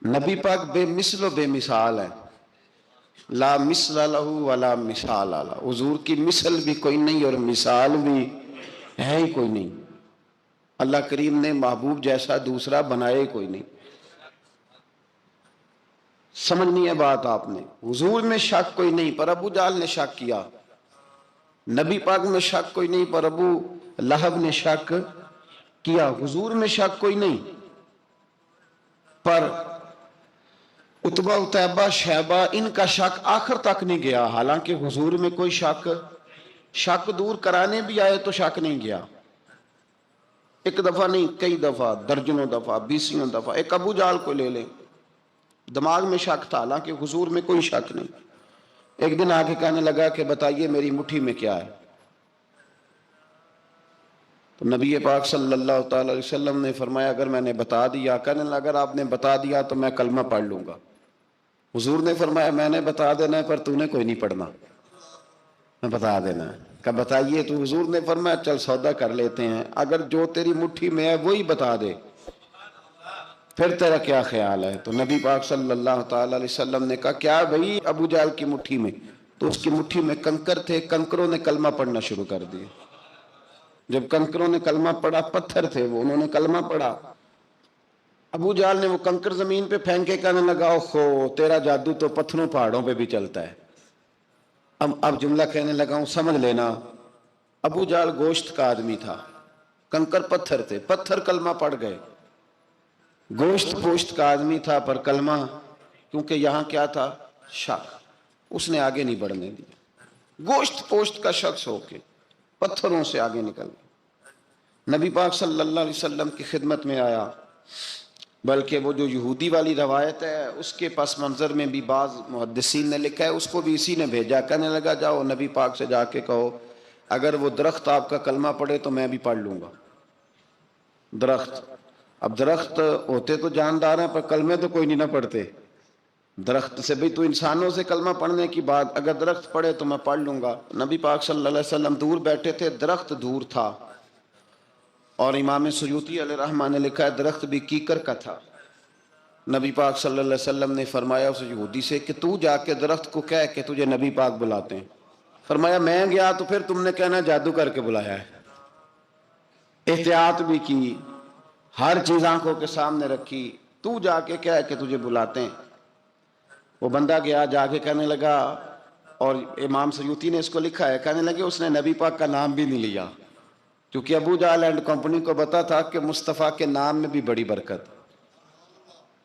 نبی پاک بے مثل و بے مثال ہے، لا مثل لہو ولا مثال لہ، حضور کی مثل بھی کوئی نہیں اور مثال بھی ہے ہی کوئی نہیں۔ اللہ کریم نے محبوب جیسا دوسرا بنائے ہی کوئی نہیں۔ سمجھنی ہے بات آپ نے، حضور میں شک کوئی نہیں پر ابو جہل نے شک کیا، نبی پاک میں شک کوئی نہیں پر ابو لہب نے شک کیا، حضور میں شک کوئی نہیں پر عتبہ اتیبہ شیبہ ان کا شک آخر تک نہیں گیا، حالانکہ حضور میں کوئی شک دور کرانے بھی آئے تو شک نہیں گیا، ایک دفعہ نہیں کئی دفعہ، درجنوں دفعہ، بیسیوں دفعہ۔ ایک ابو جہل کو لے لیں، دماغ میں شک تھا حالانکہ حضور میں کوئی شک نہیں، ایک دن آ کے کہنے لگا کہ بتائیے میری مٹھی میں کیا ہے، تو نبی پاک صلی اللہ تعالی علیہ وسلم نے فرمایا اگر میں نے بتا دیا، کہنے لگا اگر آپ نے بتا دیا تو میں کلمہ پڑھ لوں گا۔ حضور نے فرمایا میں نے بتا دینا ہے پر تو نے کوئی نہیں پڑھنا، میں بتا دینا ہے۔ کہ بتائیے، تو حضور نے فرمایا چل سودا کر لیتے ہیں، اگر جو تیری مٹھی میں ہے وہی بتا دے پھر تیرا کیا خیال ہے؟ تو نبی پاک صلی اللہ تعالی علیہ وسلم نے کہا کیا بھئی ابو جہل کی مٹھی میں؟ تو اس کی مٹھی میں کنکر تھے، کنکروں نے کلمہ پڑھنا شروع کر دیا۔ جب کنکروں نے کلمہ پڑھا، پتھر تھے وہ، انہوں نے کلمہ پڑھا، ابو جہل نے وہ کنکر زمین پہ پھینکے کہنے لگا اوہو تیرا جادو تو پتھروں پہاڑوں پہ بھی چلتا ہے۔ اب جملہ کہنے لگا ہوں سمجھ لینا، ابو جہل گوشت کا آدمی تھا، کنکر پتھر تھے، پتھر کلمہ پڑھ گئے، گوشت پوشت کا آدمی تھا پر کلمہ، کیونکہ یہاں کیا تھا؟ شک، اس نے آگے نہیں بڑھنے دیا، گوشت پوشت کا شخص ہو کے پتھروں سے آگے نکل گیا۔ نبی پاک صلی اللہ علیہ وسلم کی خدمت میں آیا، بلکہ وہ جو یہودی والی روایت ہے اس کے پس منظر میں بھی بعض محدثین نے لکھا ہے، اس کو بھی اسی نے بھیجا، کہنے لگا جاؤ نبی پاک سے جا کے کہو اگر وہ درخت آپ کا کلمہ پڑھے تو میں بھی پڑھ لوں گا۔ درخت، اب درخت ہوتے تو جاندار ہیں پر کلمے تو کوئی نہیں نہ پڑھتے، درخت سے بھی تو انسانوں سے کلمہ پڑھنے کی بات، اگر درخت پڑھے تو میں پڑھ لوں گا۔ نبی پاک صلی اللہ علیہ وسلم دور بیٹھے تھے، درخت دور تھا، اور امام سیوطی علیہ رحمہ نے لکھا ہے درخت بھی کیکر کا تھا۔ نبی پاک صلی اللہ علیہ وسلم نے فرمایا اس یہودی سے کہ تو جا کے درخت کو کہہ کہ تجھے نبی پاک بلاتے ہیں۔ فرمایا میں گیا تو پھر تم نے کہنا جادو کر کے بلایا ہے۔ احتیاط بھی کی، ہر چیز آنکھوں کے سامنے رکھی، تو جا کے کہہ کہ تجھے بلاتے ہیں۔ وہ بندہ گیا، جا کے کہنے لگا، اور امام سیوطی نے اس کو لکھا ہے، کہنے لگے اس نے نبی پاک کا نام بھی نہیں لیا، کیونکہ ابو جہل اینڈ کمپنی کو پتا تھا کہ مصطفیٰ کے نام میں بھی بڑی برکت،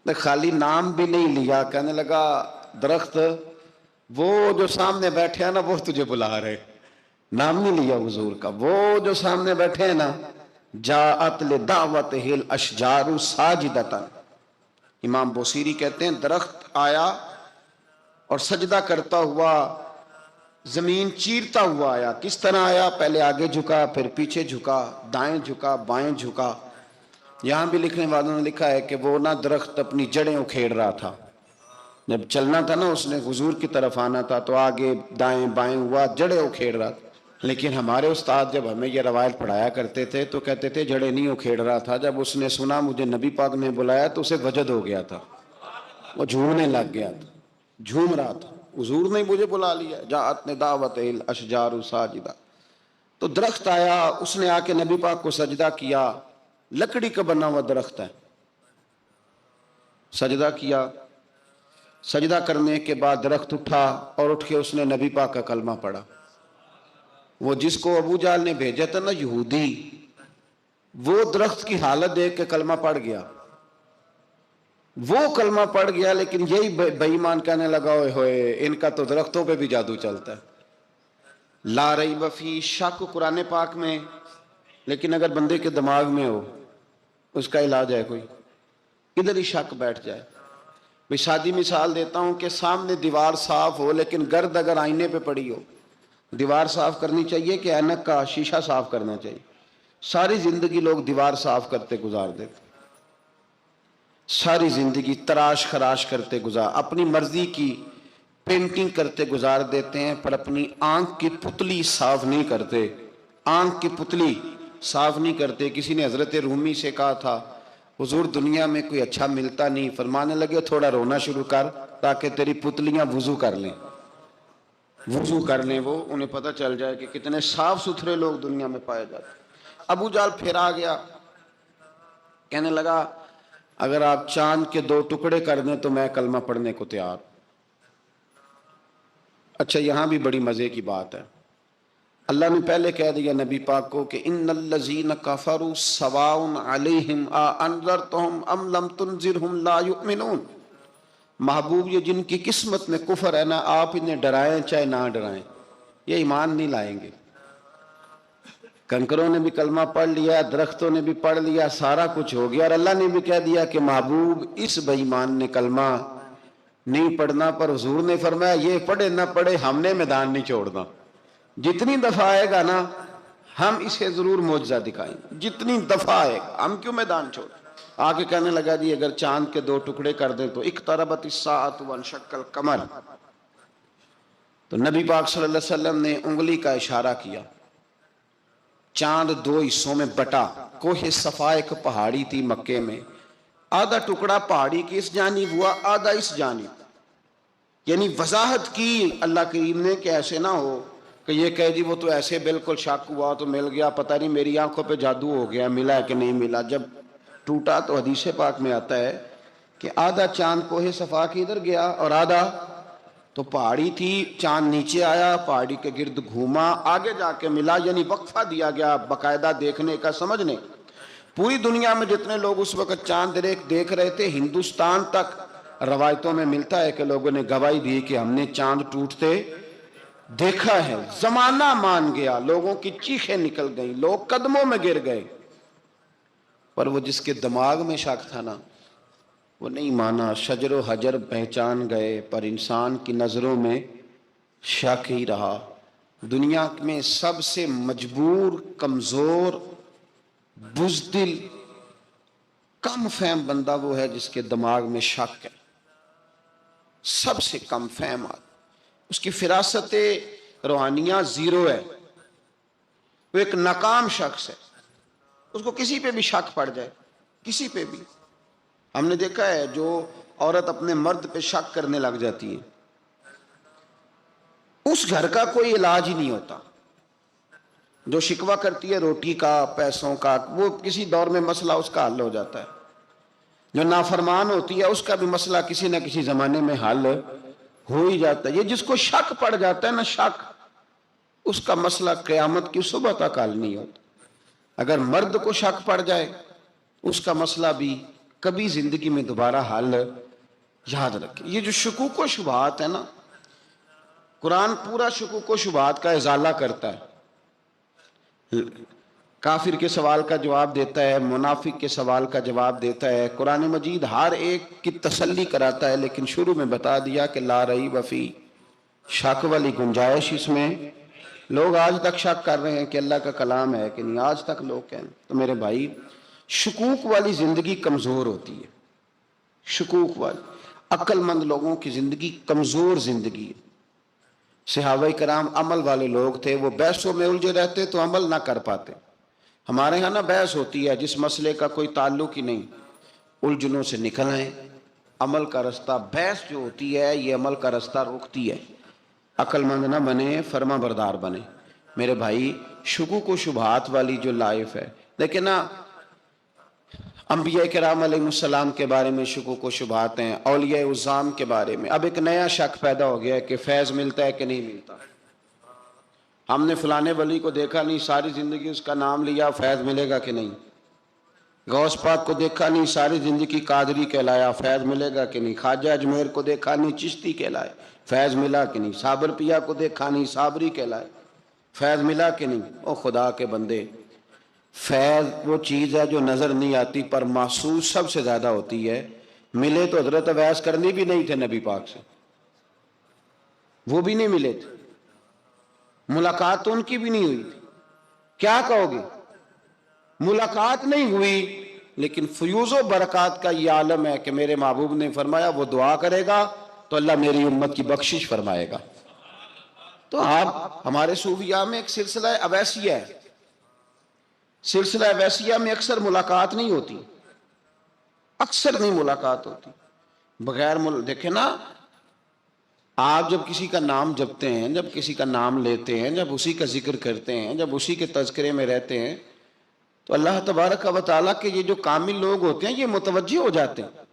خالی نام بھی نہیں لیا، کہنے لگا درخت وہ جو سامنے بیٹھے ہیں نا وہ تجھے بلا رہے، نام نہیں لیا حضور کا، وہ جو سامنے بیٹھے ہیں نا، جاءت لدعوتہ الاشجار ساجدۃ، امام بوصیری کہتے ہیں درخت آیا اور سجدہ کرتا ہوا، زمین چیرتا ہوا آیا۔ کس طرح آیا؟ پہلے آگے جھکا، پھر پیچھے جھکا، دائیں جھکا، بائیں جھکا۔ یہاں بھی لکھنے والوں نے لکھا ہے کہ وہ نہ درخت اپنی جڑیں اکھیڑ رہا تھا، جب چلنا تھا نا اس نے حضور کی طرف آنا تھا تو آگے دائیں بائیں ہوا، جڑیں اکھیڑ رہا تھا۔ لیکن ہمارے استاد جب ہمیں یہ روایت پڑھایا کرتے تھے تو کہتے تھے جڑیں نہیں اکھیڑ رہا تھا، جب اس نے سنا مجھے نبی پاک نے بلایا تو اسے وجد ہو گیا تھا، وہ جھومنے لگ گیا تھا، جھوم رہا تھا، حضور نے مجھے بلا لیا، جاءت لدعوتہ الاشجار ساجدہ۔ تو درخت آیا، اس نے آ کے نبی پاک کو سجدہ کیا، لکڑی کا بنا ہوا درخت ہے، سجدہ کیا، سجدہ کرنے کے بعد درخت اٹھا اور اٹھ کے اس نے نبی پاک کا کلمہ پڑھا۔ وہ جس کو ابو جہل نے بھیجا تھا نا یہودی، وہ درخت کی حالت دیکھ کے کلمہ پڑھ گیا، وہ کلمہ پڑھ گیا، لیکن یہی بے ایمان کہنے لگا اوئے ہوئے ان کا تو درختوں پہ بھی جادو چلتا ہے۔ لا ریب فی، شک قرآن پاک میں، لیکن اگر بندے کے دماغ میں ہو اس کا علاج ہے کوئی، ادھر ہی شک بیٹھ جائے۔ میں سادی مثال دیتا ہوں کہ سامنے دیوار صاف ہو لیکن گرد اگر آئینے پہ پڑی ہو، دیوار صاف کرنی چاہیے کہ اینک کا شیشہ صاف کرنا چاہیے؟ ساری زندگی لوگ دیوار صاف کرتے گزار دیتے، ساری زندگی تراش خراش کرتے گزار، اپنی مرضی کی پینٹنگ کرتے گزار دیتے ہیں، پر اپنی آنکھ کی پتلی صاف نہیں کرتے۔ آنکھ کی پتلی صاف نہیں کرتے. کسی نے حضرت رومی سے کہا تھا حضور دنیا میں کوئی اچھا ملتا نہیں, فرمانے لگے تھوڑا رونا شروع کر تاکہ تیری پتلیاں وضو کر لیں, وہ انہیں پتہ چل جائے کہ کتنے صاف ستھرے لوگ دنیا میں پائے جاتے. ابو جال پھر آ گیا, کہنے لگا اگر آپ چاند کے 2 ٹکڑے کر دیں تو میں کلمہ پڑھنے کو تیار. اچھا یہاں بھی بڑی مزے کی بات ہے, اللہ نے پہلے کہہ دیا نبی پاک کو کہ ان الذین کفروا سواء علیہم انذرتہم ام لم تنذرہم لا یؤمنون. محبوب یہ جن کی قسمت میں کفر ہے نا, آپ انہیں ڈرائیں چاہے نہ ڈرائیں, یہ ایمان نہیں لائیں گے. کنکروں نے بھی کلمہ پڑھ لیا, درختوں نے بھی پڑھ لیا, سارا کچھ ہو گیا, اور اللہ نے بھی کہہ دیا کہ محبوب اس بے ایمان نے کلمہ نہیں پڑھنا. پر حضور نے فرمایا یہ پڑھے نہ پڑھے ہم نے میدان نہیں چھوڑنا, جتنی دفعہ آئے گا نا ہم اسے ضرور معجزہ دکھائیں گے, جتنی دفعہ آئے گا ہم کیوں میدان چھوڑ. آگے کہنے لگا جی اگر چاند کے 2 ٹکڑے کر دیں تو اقتربت الساعۃ وانشق القمر. تو نبی پاک صلی اللہ علیہ وسلم نے انگلی کا اشارہ کیا, چاند 2 حصوں میں بٹا. کوہ صفا ایک پہاڑی تھی مکے میں, آدھا ٹکڑا پہاڑی کی اس جانب ہوا, آدھا اس جانب. یعنی وضاحت کی اللہ کریم نے کہ ایسے نہ ہو کہ یہ کہہ دی وہ تو ایسے بالکل شک ہوا تو مل گیا, پتہ نہیں میری آنکھوں پہ جادو ہو گیا, ملا ہے کہ نہیں ملا. جب ٹوٹا تو حدیث پاک میں آتا ہے کہ آدھا چاند کوہ صفا کی ادھر گیا اور آدھا تو پہاڑی تھی, چاند نیچے آیا, پہاڑی کے گرد گھوما, آگے جا کے ملا. یعنی وقفہ دیا گیا باقاعدہ دیکھنے کا, سمجھنے. پوری دنیا میں جتنے لوگ اس وقت چاند دیکھ رہے تھے, ہندوستان تک روایتوں میں ملتا ہے کہ لوگوں نے گواہی دی کہ ہم نے چاند ٹوٹتے دیکھا ہے. زمانہ مان گیا, لوگوں کی چیخیں نکل گئیں, لوگ قدموں میں گر گئے. پر وہ جس کے دماغ میں شک تھا نا وہ نہیں مانا. شجر و حجر پہچان گئے پر انسان کی نظروں میں شک ہی رہا. دنیا میں سب سے مجبور, کمزور, بزدل, کم فہم بندہ وہ ہے جس کے دماغ میں شک ہے. سب سے کم فہم آدمی, اس کی فراست روحانیہ زیرو ہے, وہ ایک ناکام شخص ہے. اس کو کسی پہ بھی شک پڑ جائے, کسی پہ بھی. ہم نے دیکھا ہے جو عورت اپنے مرد پہ شک کرنے لگ جاتی ہے اس گھر کا کوئی علاج ہی نہیں ہوتا. جو شکوہ کرتی ہے روٹی کا, پیسوں کا, وہ کسی دور میں مسئلہ اس کا حل ہو جاتا ہے. جو نافرمان ہوتی ہے اس کا بھی مسئلہ کسی نہ کسی زمانے میں حل ہو ہی جاتا ہے. یہ جس کو شک پڑ جاتا ہے نا, شک, اس کا مسئلہ قیامت کی صبح تک حل نہیں ہوتا. اگر مرد کو شک پڑ جائے اس کا مسئلہ بھی کبھی زندگی میں دوبارہ حل, یاد رکھیں. یہ جو شکوک و شبہات ہے نا, قرآن پورا شکوک و شبہات کا ازالہ کرتا ہے. کافر کے سوال کا جواب دیتا ہے, منافق کے سوال کا جواب دیتا ہے. قرآن مجید ہر ایک کی تسلی کراتا ہے, لیکن شروع میں بتا دیا کہ لا ریب فی, شک والی گنجائش اس میں. لوگ آج تک شک کر رہے ہیں کہ اللہ کا کلام ہے کہ نہیں, آج تک لوگ کہیں. تو میرے بھائی شکوک والی زندگی کمزور ہوتی ہے. شکوک والی, عقل مند لوگوں کی زندگی کمزور زندگی ہے. صحابہ کرام عمل والے لوگ تھے, وہ بحثوں میں الجھے رہتے تو عمل نہ کر پاتے. ہمارے ہاں نا بحث ہوتی ہے جس مسئلے کا کوئی تعلق ہی نہیں, الجھنوں سے نکل آئیں. عمل کا رستہ, بحث جو ہوتی ہے یہ عمل کا رستہ روکتی ہے. عقل مند نہ بنے, فرما بردار بنے. میرے بھائی شکوک و شبہات والی جو لائف ہے, لیکن نا انبیاء کرام علیہ السلام کے بارے میں شکوک و شبہات ہیں, اولیاء عظام کے بارے میں. اب ایک نیا شک پیدا ہو گیا ہے کہ فیض ملتا ہے کہ نہیں ملتا. ہم نے فلانے ولی کو دیکھا نہیں, ساری زندگی اس کا نام لیا, فیض ملے گا کہ نہیں. غوث پاک کو دیکھا نہیں, ساری زندگی قادری کہلایا, فیض ملے گا کہ نہیں. خواجہ اجمیر کو دیکھا نہیں, چشتی کہلائے, فیض ملا کہ نہیں. صابر پیا کو دیکھا نہیں, صابری کہلائے, فیض ملا کہ نہیں. او خدا کے بندے, فیض وہ چیز ہے جو نظر نہیں آتی پر محسوس سب سے زیادہ ہوتی ہے. ملے تو حضرت اویس کرنی بھی نہیں تھے نبی پاک سے, وہ بھی نہیں ملے تھے, ملاقات تو ان کی بھی نہیں ہوئی تھی. کیا کہو گے, ملاقات نہیں ہوئی لیکن فیوز و برکات کا یہ عالم ہے کہ میرے محبوب نے فرمایا وہ دعا کرے گا تو اللہ میری امت کی بخشش فرمائے گا. تو آپ ہمارے صوفیاء میں ایک سلسلہ اویسیہ ہے. سلسلہ ویسیہ میں اکثر ملاقات نہیں ہوتی، اکثر نہیں ملاقات ہوتی بغیر دیکھیں نا، آپ جب کسی کا نام جپتے ہیں، جب کسی کا نام لیتے ہیں، جب اسی کا ذکر کرتے ہیں، جب اسی کے تذکرے میں رہتے ہیں، تو اللہ تبارک و تعالیٰ کے یہ جو کامل لوگ ہوتے ہیں یہ متوجہ ہو جاتے ہیں،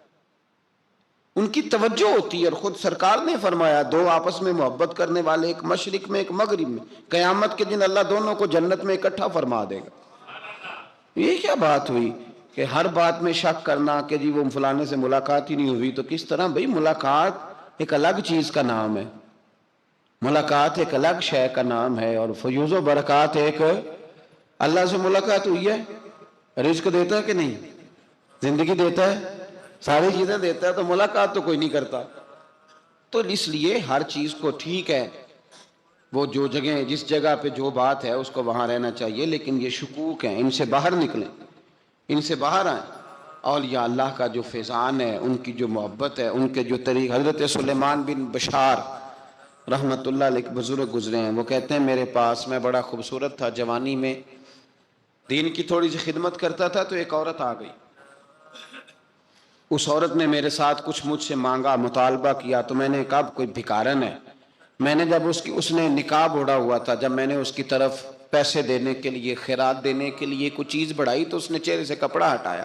ان کی توجہ ہوتی ہے۔ اور خود سرکار نے فرمایا دو آپس میں محبت کرنے والے، ایک مشرق میں ایک مغرب میں، قیامت کے دن اللہ دونوں کو جنت میں اکٹھا فرما دے گا۔ یہ کیا بات ہوئی کہ ہر بات میں شک کرنا کہ جی وہ فلانے سے ملاقات ہی نہیں ہوئی؟ تو کس طرح بھئی، ملاقات ایک الگ چیز کا نام ہے، ملاقات ایک الگ شے کا نام ہے، اور فیوز و برکات ایک اللہ سے ملاقات ہوئی ہے۔ رزق دیتا ہے کہ نہیں؟ زندگی دیتا ہے، ساری چیزیں دیتا ہے، تو ملاقات تو کوئی نہیں کرتا۔ تو اس لیے ہر چیز کو ٹھیک ہے، وہ جو جگہ جس جگہ پہ جو بات ہے اس کو وہاں رہنا چاہیے، لیکن یہ شکوک ہیں، ان سے باہر نکلیں، ان سے باہر آئیں۔ اولیاء اللہ کا جو فیضان ہے، ان کی جو محبت ہے، ان کے جو طریق، حضرت سلیمان بن بشار رحمت اللہ علیہ بزرگ گزرے ہیں، وہ کہتے ہیں میرے پاس، میں بڑا خوبصورت تھا، جوانی میں دین کی تھوڑی سی خدمت کرتا تھا، تو ایک عورت آ گئی، اس عورت نے میرے ساتھ کچھ مجھ سے مانگا، مطالبہ کیا، تو میں نے کہا کوئی بھکارن ہے۔ میں نے جب اس نے نقاب اوڑھا ہوا تھا، جب میں نے اس کی طرف پیسے دینے کے لیے، خیرات دینے کے لیے کوئی چیز بڑھائی، تو اس نے چہرے سے کپڑا ہٹایا،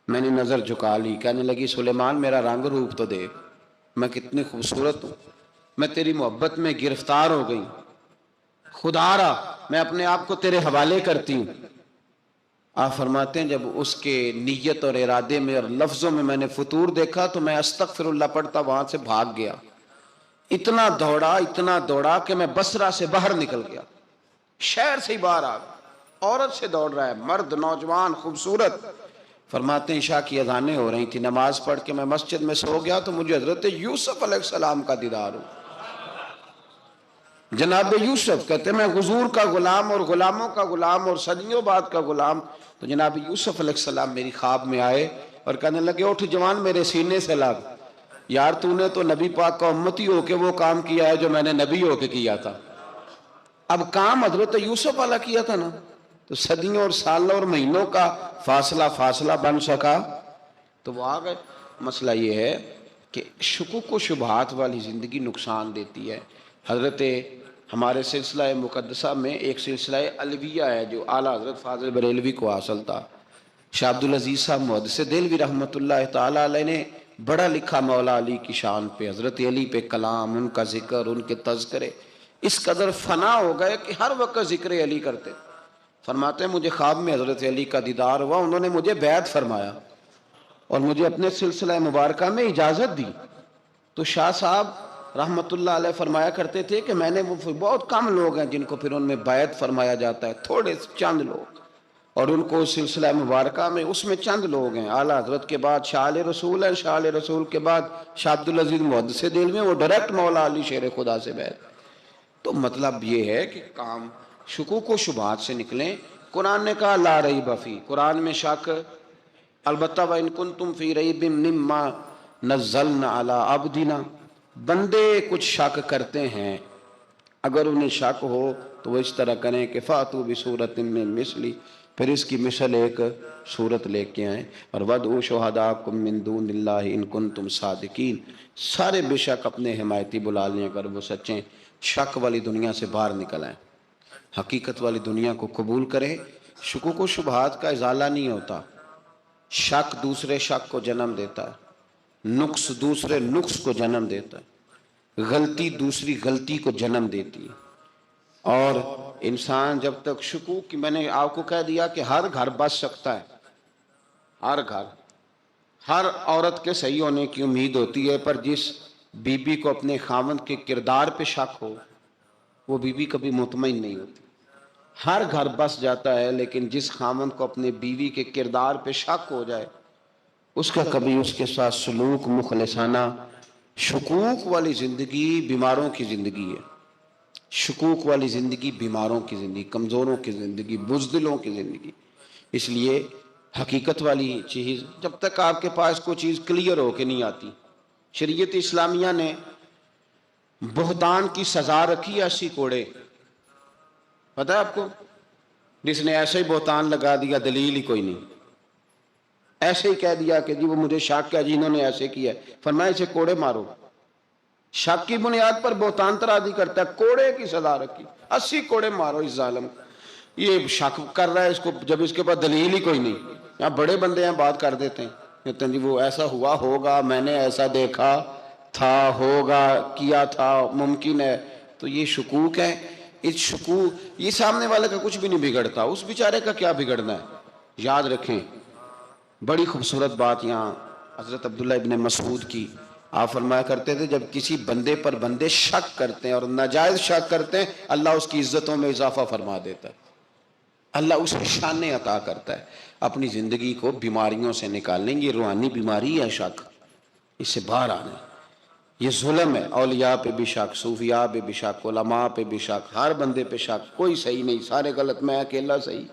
میں نے نظر جھکا لی، کہنے لگی سلیمان میرا رنگ روپ تو دیکھ، میں کتنی خوبصورت ہوں، میں تیری محبت میں گرفتار ہو گئی، خدا را میں اپنے آپ کو تیرے حوالے کرتی ہوں۔ آپ فرماتے ہیں جب اس کے نیت اور ارادے میں اور لفظوں میں میں نے فطور دیکھا، تو میں استغفر اللہ پڑھتا وہاں سے بھاگ گیا، اتنا دوڑا کہ میں بصرہ سے باہر نکل گیا، شہر سے ہی باہر آ گیا۔ عورت سے دوڑ رہا ہے، مرد، نوجوان، خوبصورت۔ فرماتے ہیں عشاء کی اذانیں ہو رہی تھی، نماز پڑھ کے میں مسجد میں سو گیا، تو مجھے حضرت یوسف علیہ السلام کا دیدار ہو۔ جناب یوسف کہتے ہیں میں حضور کا غلام اور غلاموں کا غلام اور صدیوں بعد کا غلام، تو جناب یوسف علیہ السلام میری خواب میں آئے اور کہنے لگے اٹھ جوان، میرے سینے سے لگ، یار تو نے تو نبی پاک کا امتی ہو کے وہ کام کیا ہے جو میں نے نبی ہو کے کیا تھا۔ اب کام حضرت یوسف والا کیا تھا نا، تو صدیوں اور سالوں اور مہینوں کا فاصلہ بن سکا، تو وہ آ گئے۔ مسئلہ یہ ہے کہ شکوک و شبہات والی زندگی نقصان دیتی ہے۔ حضرت ہمارے سلسلہ مقدسہ میں ایک سلسلہ علویہ ہے جو اعلیٰ حضرت فاضل بریلوی کو حاصل تھا، شاہ عبدالعزیز صاحب محدث دہلوی رحمۃ اللہ تعالیٰ علیہ نے بڑا لکھا مولا علی کی شان پہ، حضرت علی پہ کلام، ان کا ذکر، ان کے تذکرے اس قدر فنا ہو گئے کہ ہر وقت ذکر علی کرتے۔ فرماتے ہیں مجھے خواب میں حضرت علی کا دیدار ہوا، انہوں نے مجھے بیعت فرمایا اور مجھے اپنے سلسلہ مبارکہ میں اجازت دی۔ تو شاہ صاحب رحمت اللہ علیہ فرمایا کرتے تھے کہ میں نے وہ بہت کم لوگ ہیں جن کو پھر ان میں بیعت فرمایا جاتا ہے، تھوڑے چند لوگ، اور ان کو سلسلہ مبارکہ میں اس میں چند لوگ ہیں۔ اعلیٰ حضرت کے بعد شاہ علیہ رسول ہیں، شاہ علیہ رسول کے بعد شاہ عبدالعزیز محدث دہلوی ہیں، وہ ڈائریکٹ مولا علی شیر خدا سے بیعت۔ تو مطلب یہ ہے کہ کام شکوک و شبہات سے نکلیں۔ قرآن نے کہا لا ریب فیہ، قرآن میں شک البتہ وَإِن كُنتُمْ فِي رَيْبٍ مِّمَّا نَزَّلْنَا عَلَىٰ عَبْدِنَا، بندے کچھ شک کرتے ہیں، اگر انہیں شک ہو تو وہ اس طرح کریں کہ فَأْتُوا بِسُورَةٍ مِّن مِّثْلِهِ، پھر اس کی مثل ایک صورت لے کے آئیں، اور وَادْعُوا شُهَدَاءَكُم مِّن دُونِ اللَّهِ إِن كُنتُمْ صَادِقِينَ، سارے بے شک اپنے حمایتی بلا لیں اگر وہ سچیں۔ شک والی دنیا سے باہر نکل آئیں، حقیقت والی دنیا کو قبول کریں۔ شکوک و شبہات کا ازالہ نہیں ہوتا، شک دوسرے شک کو جنم دیتا ہے، نقص دوسرے نقص کو جنم دیتا ہے، غلطی دوسری غلطی کو جنم دیتی ہے۔ اور انسان جب تک شکوک کی، میں نے آپ کو کہہ دیا کہ ہر گھر بس سکتا ہے، ہر گھر، ہر عورت کے صحیح ہونے کی امید ہوتی ہے، پر جس بی بی کو اپنے خاوند کے کردار پہ شک ہو وہ بی بی کبھی مطمئن نہیں ہوتی۔ ہر گھر بس جاتا ہے، لیکن جس خاوند کو اپنے بیوی کے کردار پہ شک ہو جائے اس کا کبھی اس کے ساتھ سلوک مخلصانہ۔ شکوک والی زندگی بیماروں کی زندگی ہے، شکوک والی زندگی بیماروں کی زندگی، کمزوروں کی زندگی، بزدلوں کی زندگی۔ اس لیے حقیقت والی چیز جب تک آپ کے پاس کوئی چیز کلیئر ہو کے نہیں آتی، شریعت اسلامیہ نے بہتان کی سزا رکھی ہے 80 کوڑے، پتہ ہے آپ کو؟ جس نے ایسے ہی بہتان لگا دیا، دلیل ہی کوئی نہیں، ایسے ہی کہہ دیا کہ جی وہ مجھے شک ہے، جی انہوں نے ایسے کیا ہے، فرمایا اسے کوڑے مارو۔ شک کی بنیاد پر بہتان ترازی کرتا ہے، کوڑے کی سزا رکھی، 80 کوڑے مارو اس ظالم کو۔ یہ شک کر رہا ہے اس کو، جب اس کے پاس دلیل ہی کوئی نہیں۔ یہاں بڑے بندے ہیں بات کر دیتے ہیں، کہتے ہیں جی وہ ایسا ہوا ہوگا، میں نے ایسا دیکھا تھا، ہوگا، کیا تھا، ممکن ہے۔ تو یہ شکوک ہے، اس شکوک، یہ سامنے والے کا کچھ بھی نہیں بگڑتا، اس بیچارے کا کیا بگڑنا ہے۔ یاد رکھیں، بڑی خوبصورت بات یہاں حضرت عبداللہ ابن مسعود کی، آپ فرمایا کرتے تھے جب کسی بندے پر بندے شک کرتے ہیں اور ناجائز شک کرتے ہیں، اللہ اس کی عزتوں میں اضافہ فرما دیتا ہے، اللہ اسے شانیں عطا کرتا ہے۔ اپنی زندگی کو بیماریوں سے نکالنے، یہ روحانی بیماری ہے شک، اس سے باہر آنا، یہ ظلم ہے۔ اولیاء پہ بھی شک، صوفیاء پہ بھی شک، علماء پہ بھی شک، ہر بندے پہ شک، کوئی صحیح نہیں، سارے غلط، میں اکیلا صحیح۔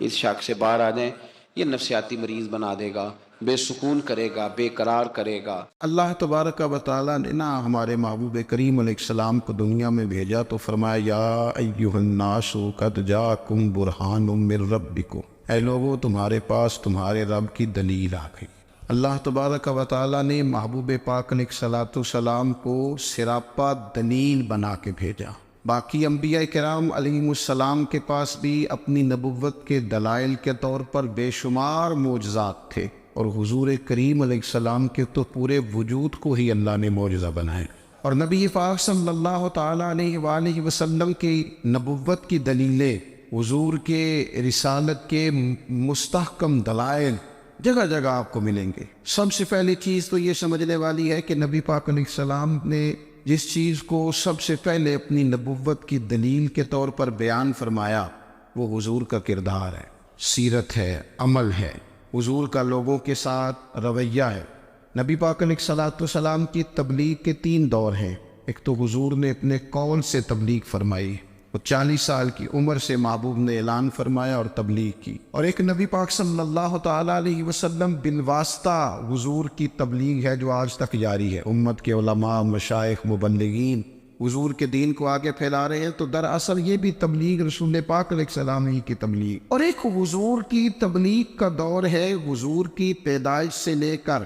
اس شک سے باہر آ جائیں، یہ نفسیاتی مریض بنا دے گا، بے سکون کرے گا، بے قرار کرے گا۔ اللہ تبارک و تعالیٰ نے ہمارے محبوب کریم علیہ السلام کو دنیا میں بھیجا تو فرمایا یا ایھا الناس قد جاءکم برہان من ربکم، اے لوگو تمہارے پاس تمہارے رب کی دلیل آ گئی۔ اللہ تبارک و تعالیٰ نے محبوب پاک علیہ السلام کو سراپا دلیل بنا کے بھیجا۔ باقی انبیاء کرام علیہم السلام کے پاس بھی اپنی نبوت کے دلائل کے طور پر بے شمار معجزات تھے، اور حضور کریم علیہ السلام کے تو پورے وجود کو ہی اللہ نے معجزہ بنائے۔ اور نبی پاک صلی اللہ تعالیٰ علیہ وآلہ وسلم کی نبوت کی دلیلیں، حضور کے رسالت کے مستحکم دلائل جگہ جگہ آپ کو ملیں گے۔ سب سے پہلی چیز تو یہ سمجھنے والی ہے کہ نبی پاک علیہ السلام نے جس چیز کو سب سے پہلے اپنی نبوت کی دلیل کے طور پر بیان فرمایا وہ حضور کا کردار ہے، سیرت ہے، عمل ہے، حضور کا لوگوں کے ساتھ رویہ ہے۔ نبی پاک علیہ السلام کی تبلیغ کے 3 دور ہیں۔ ایک تو حضور نے اپنے قول سے تبلیغ فرمائی، وہ 40 سال کی عمر سے محبوب نے اعلان فرمایا اور تبلیغ کی، اور ایک نبی پاک صلی اللہ تعالیٰ علیہ وسلم بالواسطہ حضور کی تبلیغ ہے جو آج تک جاری ہے۔ امت کے علماء، مشائخ، مبلغین حضور کے دین کو آگے پھیلا رہے ہیں، تو دراصل یہ بھی تبلیغ رسول پاک علیہ السلام ہی کی تبلیغ۔ اور ایک حضور کی تبلیغ کا دور ہے، حضور کی پیدائش سے لے کر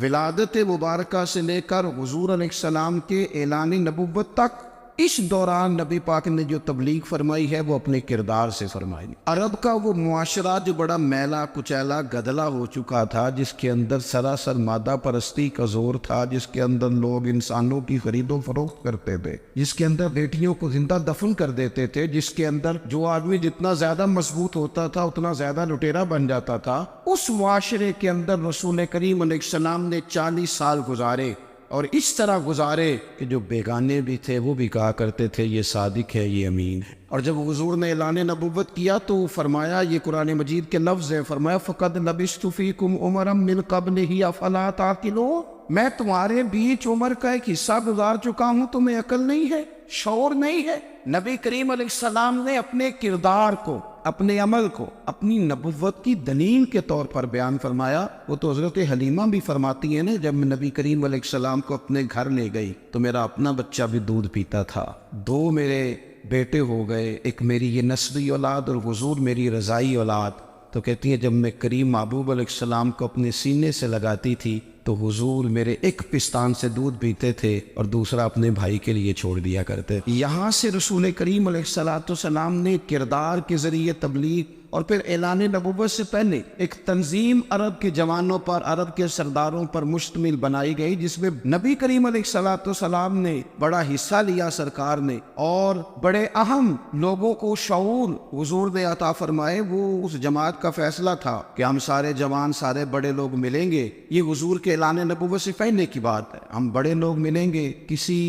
ولادت مبارکہ سے لے کر حضور علیہ السلام کے اعلان نبوت تک۔ اس دوران نبی پاک نے جو تبلیغ فرمائی ہے وہ اپنے کردار سے فرمائی۔ عرب کا وہ معاشرہ جو بڑا میلا کچیلا گدلا ہو چکا تھا، جس کے اندر سراسر مادہ پرستی کا زور تھا، جس کے اندر لوگ انسانوں کی خرید و فروخت کرتے تھے، جس کے اندر بیٹیوں کو زندہ دفن کر دیتے تھے، جس کے اندر جو آدمی جتنا زیادہ مضبوط ہوتا تھا اتنا زیادہ لٹیرا بن جاتا تھا، اس معاشرے کے اندر رسول کریم علیہ السلام نے 40 سال گزارے، اور اس طرح گزارے کہ جو بیگانے بھی تھے وہ بھی کہا کرتے تھے یہ صادق ہے، یہ امین ہے۔ اور جب حضور نے اعلان نبوت کیا تو فرمایا، یہ قرآن مجید کے لفظ ہیں، فرمایا فَقَدْ لَبِثْتُ فِيكُمْ عُمَرًا مِّن قَبْلِهِ أَفَلَا تَعْقِلُونَ، میں تمہارے بیچ عمر کا ایک حصہ گزار چکا ہوں، تمہیں عقل نہیں ہے، شعور نہیں ہے۔ نبی کریم علیہ السلام نے اپنے کردار کو، اپنے عمل کو اپنی نبوت کی دلیل کے طور پر بیان فرمایا۔ وہ تو حضرت حلیمہ بھی فرماتی ہیں نا، جب میں نبی کریم علیہ السلام کو اپنے گھر لے گئی تو میرا اپنا بچہ بھی دودھ پیتا تھا، 2 میرے بیٹے ہو گئے، ایک میری یہ نسبی اولاد اور حضور میری رضائی اولاد۔ تو کہتی ہیں جب میں کریم محبوب علیہ السلام کو اپنے سینے سے لگاتی تھی تو حضور میرے ایک پستان سے دودھ پیتے تھے اور دوسرا اپنے بھائی کے لیے چھوڑ دیا کرتے۔ یہاں سے رسول کریم علیہ السلام نے کردار کے ذریعے تبلیغ اور پھر اعلان نبوت سے پہلے ایک تنظیم عرب کے جوانوں پر، عرب کے سرداروں پر مشتمل بنائی گئی، جس میں نبی کریم علیہ السلام نے بڑا حصہ لیا، سرکار نے، اور بڑے اہم لوگوں کو شعور حضور نے عطا فرمائے۔ وہ اس جماعت کا فیصلہ تھا کہ ہم سارے جوان، سارے بڑے لوگ ملیں گے، یہ حضور کے اعلان نبوت سے پہلے کی بات ہے، ہم بڑے لوگ ملیں گے، کسی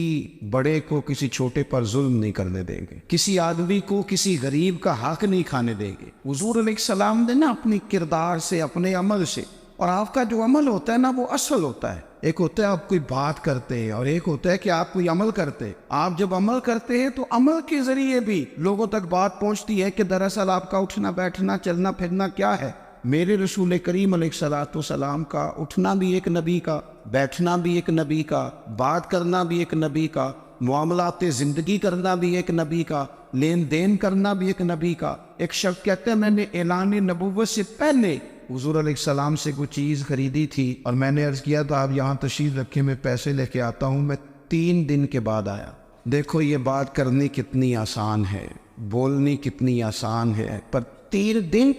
بڑے کو کسی چھوٹے پر ظلم نہیں کرنے دیں گے، کسی آدمی کو کسی غریب کا حق نہیں کھانے دیں گے۔ حضور علیہ السلام نے اپنی کردار سے، اپنے عمل سے، اور آپ کا جو عمل ہوتا ہے وہ اصل ہوتا ہے، ایک ہوتا ہے آپ کوئی بات کرتے ہیں اور ایک ہوتا ہے کہ آپ کوئی عمل کرتے ہیں۔ آپ جب عمل کرتے ہیں تو عمل کے ذریعے بھی لوگوں تک بات پہنچتی ہے کہ دراصل آپ کا اٹھنا بیٹھنا، چلنا پھرنا کیا ہے۔ میرے رسول کریم علیہ السلام کا اٹھنا بھی ایک نبی کا، بیٹھنا بھی ایک نبی کا، بات کرنا بھی ایک نبی کا، معاملات زندگی کرنا بھی ایک نبی کا، لین دین کرنا بھی ایک نبی کا. ایک شخص کہتے ہیں میں نے اعلان نبوت سے پہلے حضور علیہ السلام سے کوئی چیز خریدی تھی اور میں نے عرض کیا تھا آپ یہاں تشریف رکھے میں پیسے لے کے آتا ہوں. میں 3 دن کے بعد آیا. دیکھو یہ بات کرنی کتنی آسان ہے, بولنی کتنی آسان ہے, پر 3 دن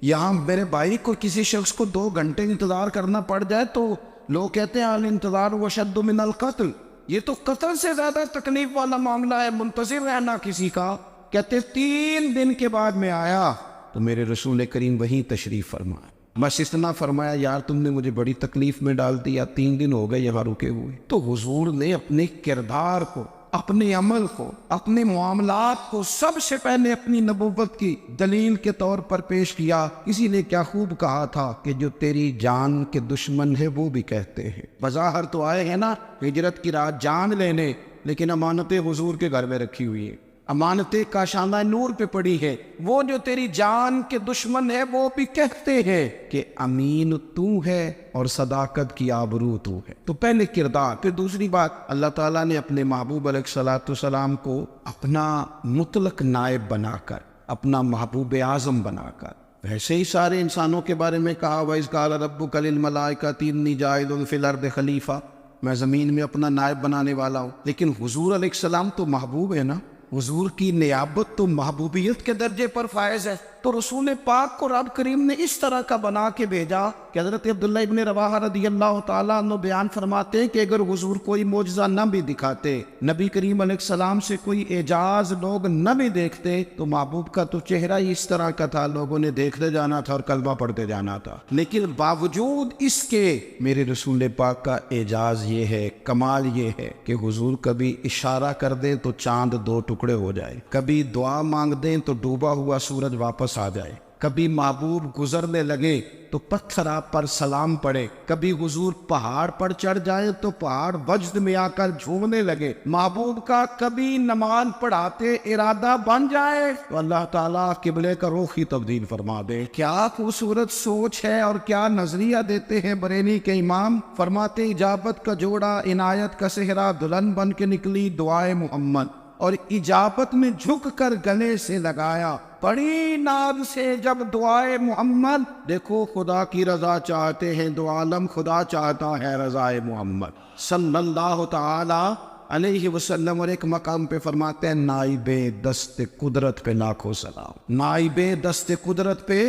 یہاں میرے بھائی کو کسی شخص کو 2 گھنٹے انتظار کرنا پڑ جائے تو لوگ کہتے ہیں الانتظار وشد من القتل. یہ تو قتل سے زیادہ تکلیف والا معاملہ ہے منتظر رہنا کسی کا. کہتے 3 دن کے بعد میں آیا تو میرے رسول کریم وہیں تشریف فرمایا. بس اتنا فرمایا یار تم نے مجھے بڑی تکلیف میں ڈال دیا, 3 دن ہو گئے یہاں رکے ہوئے. تو حضور نے اپنے کردار کو, اپنے عمل کو, اپنے معاملات کو سب سے پہلے اپنی نبوت کی دلیل کے طور پر پیش کیا. کسی نے کیا خوب کہا تھا کہ جو تیری جان کے دشمن ہے وہ بھی کہتے ہیں. بظاہر تو آئے ہیں نا ہجرت کی رات جان لینے, لیکن امانتیں حضور کے گھر میں رکھی ہوئی ہیں, امانتیں کاشانہ نور پہ پڑی ہے. وہ جو تیری جان کے دشمن ہے وہ بھی کہتے ہیں کہ امین تو ہے اور صداقت کی آبرو تو ہے. تو پہلے کردار. پھر دوسری بات, اللہ تعالیٰ نے اپنے محبوب علیہ الصلوۃ والسلام کو اپنا مطلق نائب بنا کر, اپنا محبوب اعظم بنا کر, ویسے ہی سارے انسانوں کے بارے میں کہا وَإِذْ قَالَ رَبُّكَ لِلْمَلَائِكَةِ إِنِّي جَاعِلٌ فِي الْأَرْضِ خَلِيفَةً, میں زمین میں اپنا نائب بنانے والا ہوں. لیکن حضور علیہ السلام تو محبوب ہے نا, حضور کی نیابت تو محبوبیت کے درجے پر فائز ہے. تو رسول پاک کو رب کریم نے اس طرح کا بنا کے بھیجا کہ حضرت عبداللہ ابن رواحہ رضی اللہ تعالیٰ عنہ بیان فرماتے ہیں کہ اگر حضور کوئی معجزہ نہ بھی دکھاتے, نبی کریم علیہ السلام سے کوئی اعجاز لوگ نہ بھی دیکھتے, تو محبوب کا تو چہرہ ہی اس طرح کا تھا, لوگوں نے دیکھتے جانا تھا اور کلمہ پڑھتے جانا تھا. لیکن باوجود اس کے میرے رسول پاک کا اعجاز یہ ہے, کمال یہ ہے کہ حضور کبھی اشارہ کر دیں تو چاند 2 ٹکڑے ہو جائے, کبھی دعا مانگ دیں تو ڈوبا ہوا سورج واپس آ جائے, کبھی محبوب گزرنے لگے تو پتھر آپ پر سلام پڑے, کبھی حضور پہاڑ پر چڑھ جائے تو پہاڑ وجد میں آ کر جھومنے لگے, محبوب کا کبھی نماز پڑھاتے ارادہ بن جائے تو اللہ تعالیٰ قبلے کا رخ ہی تبدیل فرما دے. کیا خوبصورت سوچ ہے اور کیا نظریہ دیتے ہیں بریلی کے امام. فرماتے اجابت کا جوڑا عنایت کا صحرا دلہن بن کے نکلی دعائے محمد, اور اجابت میں جھک کر گلے سے لگایا بڑی ناز سے جب دعائے محمد. دیکھو خدا کی رضا چاہتے ہیں, دو عالم خدا چاہتا ہے رضائے محمد صلی اللہ تعالی علیہ وسلم. اور ایک مقام پہ فرماتے ہیں نائب دست قدرت پہ لاکھوں سلام, نائب دست قدرت پہ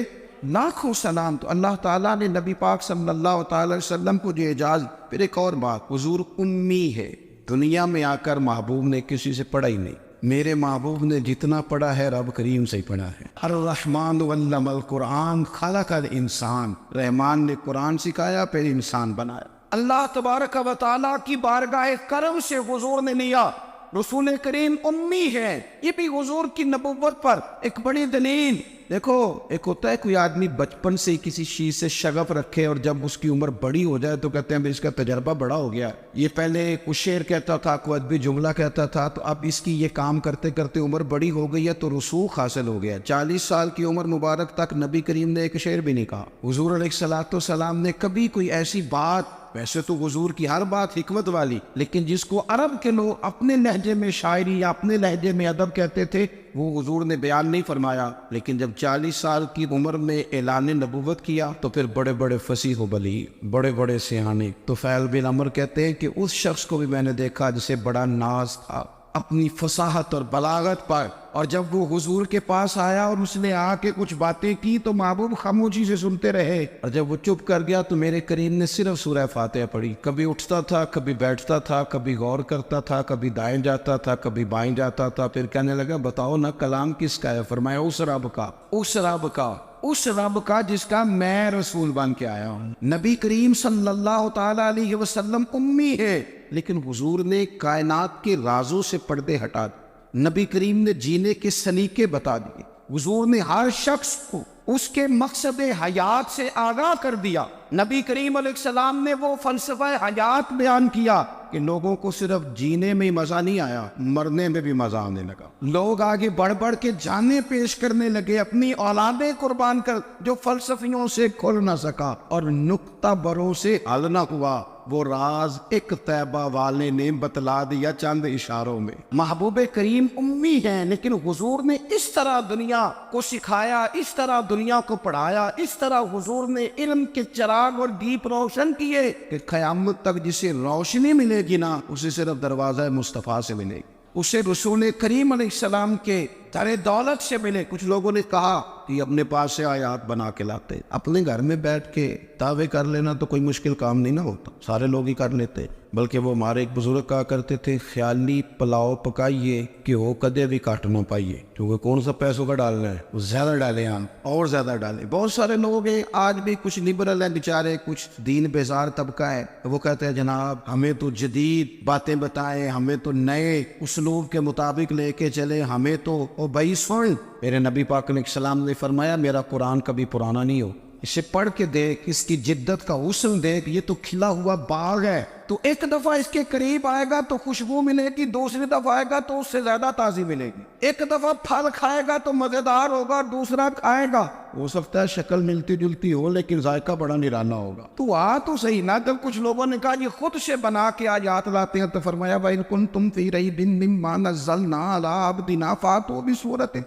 لاکھوں سلام. تو اللہ تعالیٰ نے نبی پاک صلی اللہ تعالی علیہ وسلم کو جو اعجاز. پھر ایک اور بات, حضور امی ہے, دنیا میں آ کر محبوب نے کسی سے پڑھا ہی نہیں. میرے محبوب نے جتنا پڑھا ہے رب کریم سے ہی پڑھا ہے. الرحمن علم القرآن خلق الانسان, رحمان نے قرآن سکھایا پھر انسان بنایا. اللہ تبارک و تعالیٰ کی بارگاہ کرم سے حضور نے لیا. رسول کریم امی ہے, یہ بھی حضور کی نبوت پر ایک بڑی دلیل. دیکھو ایک ہوتا ہے کوئی آدمی بچپن سے کسی چیز سے شغف رکھے اور جب اس کی عمر بڑی ہو جائے تو کہتے ہیں اس کا تجربہ بڑا ہو گیا. یہ پہلے کچھ شعر کہتا تھا, کوئی ادبی جملہ کہتا تھا, تو اب اس کی یہ کام کرتے کرتے عمر بڑی ہو گئی ہے تو رسوخ حاصل ہو گیا. 40 سال کی عمر مبارک تک نبی کریم نے ایک شعر بھی نہیں کہا. حضور علیہ الصلوۃ والسلام نے کبھی کوئی ایسی بات, ویسے تو حضور کی ہر بات حکمت والی, لیکن جس کو عرب کے لوگ اپنے لہجے میں شاعری یا اپنے لہجے میں ادب کہتے تھے, وہ حضور نے بیان نہیں فرمایا. لیکن جب 40 سال کی عمر میں اعلان نبوت کیا تو پھر بڑے بڑے فصیح و بلیغ, بڑے بڑے سیانے طفیل بن عمر کہتے ہیں کہ اس شخص کو بھی میں نے دیکھا جسے بڑا ناز تھا اپنی فصاحت اور بلاغت پر, اور جب وہ حضور کے پاس آیا اور اس نے آ کے کچھ باتیں کی تو محبوب خاموشی سے سنتے رہے, اور جب وہ چپ کر گیا تو میرے کریم نے صرف سورہ فاتحہ پڑھی. کبھی اٹھتا تھا, کبھی بیٹھتا تھا, کبھی غور کرتا تھا, کبھی دائیں جاتا تھا, کبھی بائیں جاتا تھا. پھر کہنے لگا بتاؤ نا کلام کس کا ہے. فرمایا اس رب کا, اس رب کا, اس رب کا جس کا میں رسول بن کے آیا ہوں. نبی کریم صلی اللہ تعالی علیہ وسلم امی ہے, لیکن حضور نے کائنات کے رازوں سے پردے ہٹا دیے. نبی کریم نے جینے کے سلیقے بتا دیے. حضور نے ہر شخص کو اس کے مقصد حیات سے آگاہ کر دیا. نبی کریم علیہ السلام نے وہ فلسفہ حیات بیان کیا کہ لوگوں کو صرف جینے میں مزہ نہیں آیا, مرنے میں بھی مزہ آنے لگا. لوگ آگے بڑھ بڑھ کے جانیں پیش کرنے لگے, اپنی اولادیں قربان کر, جو فلسفیوں سے کھل نہ سکا اور نکتہ بروں سے حل نہ ہوا. وہ راز ایک طیبہ والے نے بتلا دیا چند اشاروں میں۔ محبوب کریم امی ہیں، لیکن حضور نے اس طرح دنیا کو سکھایا، اس طرح دنیا کو پڑھایا، اس طرح حضور نے علم کے چراغ اور دیپ روشن کیے کہ قیامت تک جسے روشنی ملے گی نا، اسے صرف دروازہ مصطفیٰ سے ملے گی، اسے رسول کریم علیہ السلام کے در دولت سے ملے۔ کچھ لوگوں نے کہا کہ اپنے پاس سے آیات بنا کے لاتے، اپنے گھر میں بیٹھ کے دعوے کر لینا تو کوئی مشکل کام نہیں نہ ہوتا، سارے لوگ ہی کر لیتے۔ بلکہ وہ ہمارے ایک بزرگ کہا کرتے تھے، خیالی پلاؤ پکائیے کہ ہو کدے بھی کاٹ نہ پائیے، کیونکہ کون سا پیسوں کا ڈالنا ہے، وہ زیادہ ڈالیں آپ اور زیادہ ڈالیں۔ بہت سارے لوگ ہیں آج بھی، کچھ لبرل ہیں بیچارے، کچھ دین بیزار طبقہ ہے، وہ کہتے ہیں جناب ہمیں تو جدید باتیں بتائیں، ہمیں تو نئے اسلوب کے مطابق لے کے چلے، ہمیں تو او بھائی سن، میرے نبی پاک علیہ السلام نے فرمایا میرا قرآن کبھی پرانا نہیں ہو، اسے پڑھ کے دیکھ، اس کی جدت کا حسن دیکھ، یہ تو کھلا ہوا باغ ہے، تو ایک دفعہ اس کے قریب آئے گا تو خوشبو ملے گی، دوسری دفعہ آئے گا تو اس سے زیادہ تازی ملے گی، ایک دفعہ پھل کھائے گا تو مزیدار ہوگا، دوسرا کھائے گا ہو سکتا ہے شکل ملتی جلتی ہو لیکن ذائقہ بڑا نرالا ہوگا۔ تو تو صحیح نا۔ جب کچھ لوگوں نے کہا یہ خود سے بنا کے آیات لاتے ہیں تو فرمایا وَإِن كُنتُمْ فِي رَيْبٍ مِّمَّا نَزَّلْنَا عَلَىٰ عَبْدِنَا فَأْتُوا بِسُورَةٍ،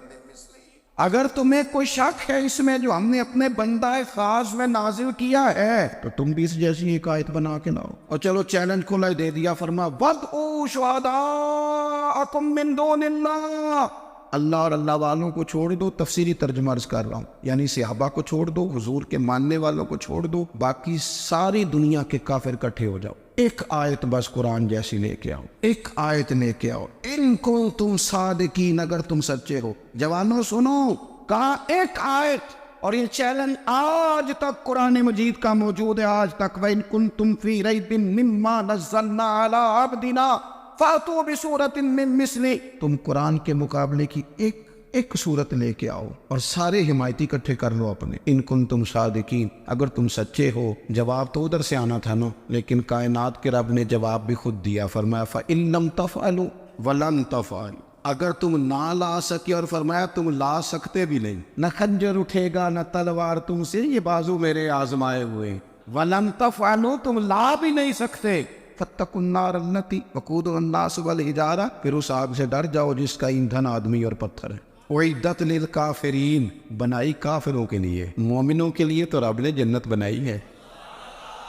اگر تمہیں کوئی شک ہے اس میں جو ہم نے اپنے بندہ خاص میں نازل کیا ہے تو تم بھی اس جیسی ایک آیت بنا کے لاؤ۔ اور چلو چیلنج کھلا دے دیا، فرما وَادْعُوا شُهَدَاءَكُم مِّن دُونِ اللَّهِ، اللہ اور اللہ والوں کو چھوڑ دو، تفسیری ترجمہ عرض کر رہا ہوں، یعنی صحابہ کو چھوڑ دو، حضور کے ماننے والوں کو چھوڑ دو، باقی ساری دنیا کے کافر کٹھے ہو جاؤ، ایک آیت بس قرآن جیسی لے کے آؤ، ایک آیت لے کے آؤ، ان کنتم صادقین، اگر تم سچے ہو۔ جوانوں سنو، کہا ایک آیت، اور یہ چیلنج آج تک قرآن مجید کا موجود ہے، آج تک وَإِن كُنتُمْ فِي رَيْبٍ مِّمَّا نَزَّلْنَا عَلَىٰ عَبْدِنَا فَأْتُوا بِسُورَةٍ مِّن مِّثْلِهِ، تم قرآن کے مقابلے کی ایک صورت لے کے آؤ اور سارے حمایتی اکٹھے کر لو اپنے۔ ان کنتم صادقین، اگر تم سچے ہو۔ جواب تو ادھر سے آنا تھا نا، لیکن کائنات کے رب نے جواب بھی خود دیا، فرمایا فَإِن لَّمْ تَفْعَلُوا وَلَن تَفْعَلُوا، اگر تم نہ لا سکے، اور فرمایا تم لا سکتے بھی نہیں، نہ خنجر اٹھے گا نہ تلوار تم سے، یہ بازو میرے آزمائے ہوئے، وَلَن تَفْعَلُوا، تم لا بھی نہیں سکتے، فَاتَّقُوا النَّارَ الَّتِي وَقُودُهَا النَّاسُ وَالْحِجَارَةُ، پھر اس آگ سے ڈر جاؤ جس کا ایندھن آدمی اور پتھر ہے۔ اعدت للکافرین، بنائی کافروں کے لیے، مومنوں کے لیے تو رب نے جنت بنائی ہے۔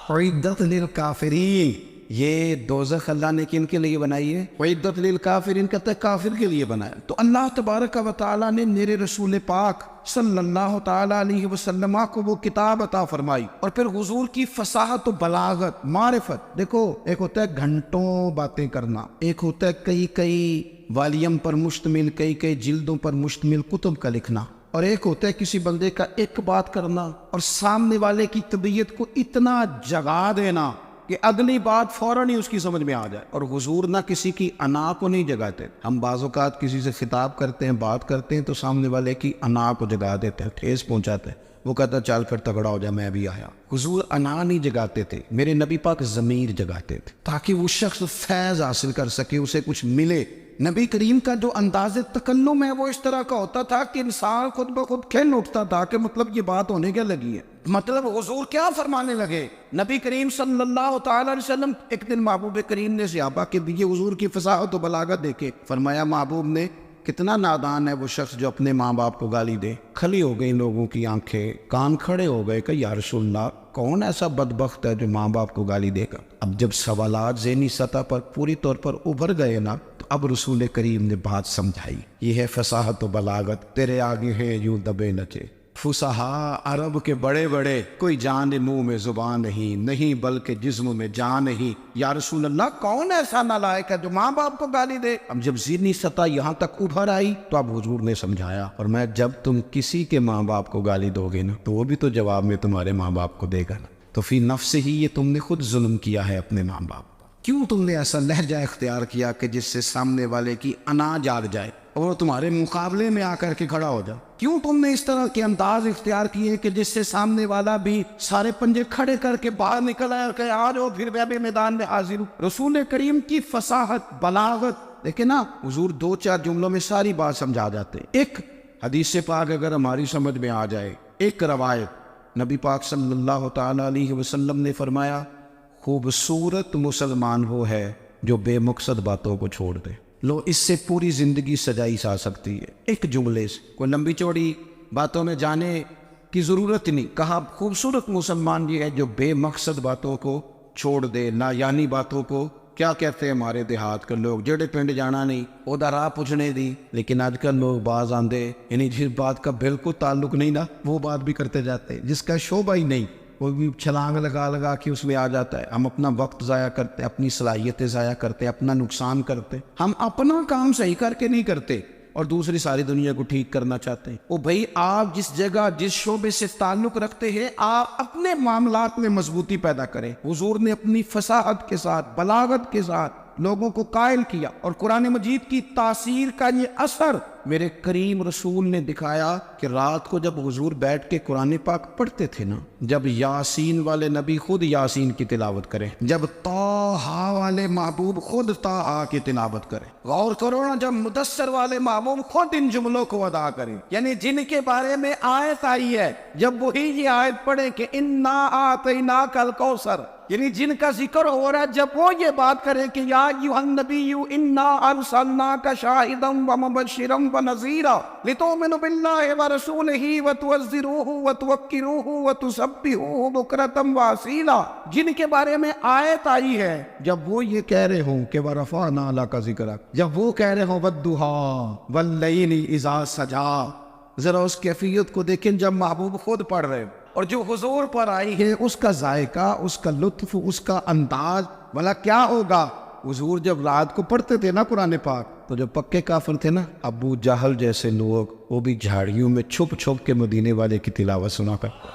اعدت للکافرین، یہ دوزخ اللہ نے کن کے لیے بنائی ہے؟ اعدت للکافرین کہتا ہے کافر کے لیے بنایا۔ تو اللہ تبارک و تعالیٰ نے میرے رسول پاک صلی اللہ تعالیٰ علیہ وسلم کو وہ کتاب عطا فرمائی، اور پھر حضور کی فصاحت و بلاغت، معرفت۔ دیکھو، ایک ہوتا ہے گھنٹوں باتیں کرنا، ایک ہوتا ہے کئی والیم پر مشتمل، کئی جلدوں پر مشتمل کتب کا لکھنا، اور ایک ہوتا ہے کسی بندے کا ایک بات کرنا اور سامنے والے کی طبیعت کو اتنا جگا دینا کہ اگلی بات فوراً ہی اس کی سمجھ میں آ جائے۔ اور حضور نہ کسی کی انا کو نہیں جگاتے، ہم بعض اوقات کسی سے خطاب کرتے ہیں، بات کرتے ہیں تو سامنے والے کی انا کو جگا دیتے ہیں، ٹھیس پہنچاتے ہیں، وہ کہتا چل پھر تگڑا ہو جا میں بھی آیا۔ حضور انا نہیں جگاتے تھے، میرے نبی پاک ضمیر جگاتے تھے تاکہ وہ شخص فیض حاصل کر سکے، اسے کچھ ملے۔ نبی کریم کا جو انداز تکلم ہے وہ اس طرح کا ہوتا تھا کہ انسان خود بخود کھل اٹھتا تھا کہ مطلب یہ بات ہونے کیا لگی ہے، مطلب حضور کیا فرمانے لگے۔ نبی کریم صلی اللہ تعالی علیہ وسلم، ایک دن محبوب کریم نے صحابہ کے دیے حضور کی فصاحت و بلاغت دیکھے، فرمایا محبوب نے کتنا نادان ہے وہ شخص جو اپنے ماں باپ کو گالی دے۔ کھلی ہو گئی لوگوں کی آنکھیں، کان کھڑے ہو گئے کہ یا رسول اللہ کون ایسا بدبخت ہے جو ماں باپ کو گالی دے گا۔ اب جب سوالات ذہنی سطح پر پوری طور پر ابھر گئے نا، تو اب رسول کریم نے بات سمجھائی، یہ ہے فصاحت و بلاغت، تیرے آگے ہے یوں دبے نچے۔ فصحا عرب کے بڑے بڑے، کوئی جان منہ میں زبان نہیں بلکہ جسم میں جان نہیں۔ یا رسول اللہ کون ایسا نالائق ہے جو ماں باپ کو گالی دے؟ اب جب ذہنی سطح یہاں تک ابھر آئی تو اب حضور نے سمجھایا، اور میں جب تم کسی کے ماں باپ کو گالی دو گے نا تو وہ بھی تو جواب میں تمہارے ماں باپ کو دے گا نا، تو فی نفس ہی یہ تم نے خود ظلم کیا ہے اپنے ماں باپ۔ کیوں تم نے ایسا لہجہ اختیار کیا کہ جس سے سامنے والے کی انا جاگ جائے اور تمہارے مقابلے میں آ کر کے کھڑا ہو جائے؟ کیوں تم نے اس طرح کے انداز اختیار کیے کہ جس سے سامنے والا بھی سارے پنجے کھڑے کر کے باہر نکل آیا کہ آ جاؤ پھر میں بھی میدان میں حاضر ہوں؟ رسول کریم کی فصاحت، بلاغت دیکھیں نا، حضور 2-4 جملوں میں ساری بات سمجھا جاتے۔ ایک حدیث پاک اگر ہماری سمجھ میں آ جائے، ایک روایت، نبی پاک صلی اللہ تعالی علیہ وسلم نے فرمایا خوبصورت مسلمان وہ ہے جو بے مقصد باتوں کو چھوڑ دے. لو اس سے پوری زندگی سجائی جا سکتی ہے ایک جملے سے. کوئی لمبی چوڑی باتوں میں جانے کی ضرورت نہیں. کہا خوبصورت مسلمان یہ ہے جو بے مقصد باتوں کو چھوڑ دے, لا یعنی باتوں کو. کیا کہتے ہیں ہمارے دیہات کے لوگ, جڑے پنڈ جانا نہیں وہ راہ پوچھنے دی. لیکن آج کل لوگ باز آندے یعنی جس بات کا بالکل تعلق نہیں نا وہ بات بھی کرتے جاتے ہیں, جس کا شعبہ ہی نہیں وہ بھی چھلانگ لگا کے اس میں آ جاتا ہے. ہم اپنا وقت ضائع کرتے, اپنی صلاحیتیں ضائع کرتے, اپنا نقصان کرتے. ہم اپنا کام صحیح کر کے نہیں کرتے اور دوسری ساری دنیا کو ٹھیک کرنا چاہتے ہیں. او بھائی آپ جس جگہ جس شعبے سے تعلق رکھتے ہیں آپ اپنے معاملات میں مضبوطی پیدا کریں. حضور نے اپنی فصاحت کے ساتھ بلاغت کے ساتھ لوگوں کو قائل کیا, اور قرآن مجید کی تاثیر کا یہ اثر میرے کریم رسول نے دکھایا کہ رات کو جب حضور بیٹھ کے قرآن پاک پڑھتے تھے نا, جب یاسین والے نبی خود یاسین کی تلاوت کریں, جب طٰہٰ والے محبوب خود طٰہٰ کی تلاوت کریں, غور کرو نا جب مدثر والے محبوب خود ان جملوں کو ادا کریں, یعنی جن کے بارے میں آیت آئی ہے جب وہی یہ آیت پڑھیں کہ انا اعطیناک الکوثر, یعنی جن کا ذکر ہو رہا ہے جب وہ یہ بات کریں کہ یا ایھا النبی انا ارسلناک شاہدا ومبشرا ونذیرا لتؤمنوا باللہ ورسولہ وتعزروہ وتوقروہ وتسبحوہ بکرۃ واصیلا, جن کے بارے میں آیت آئی ہے جب وہ یہ کہہ رہے ہوں کہ ورفعنا لک ذکرک, جب وہ کہہ رہے ہوں والضحیٰ واللیل اذا سجا, ذرا اس کیفیت کو دیکھیں جب محبوب خود پڑھ رہے ہوں اور جو حضور پر آئی ہے اس کا ذائقہ, اس کا لطف, اس کا انداز بھلا کیا ہوگا. حضور جب رات کو پڑھتے تھے نا قرآن پاک تو جو پکے کافر تھے نا ابو جہل جیسے لوگ وہ بھی جھاڑیوں میں چھپ چھپ کے مدینے والے کی تلاوت سنا کرتے,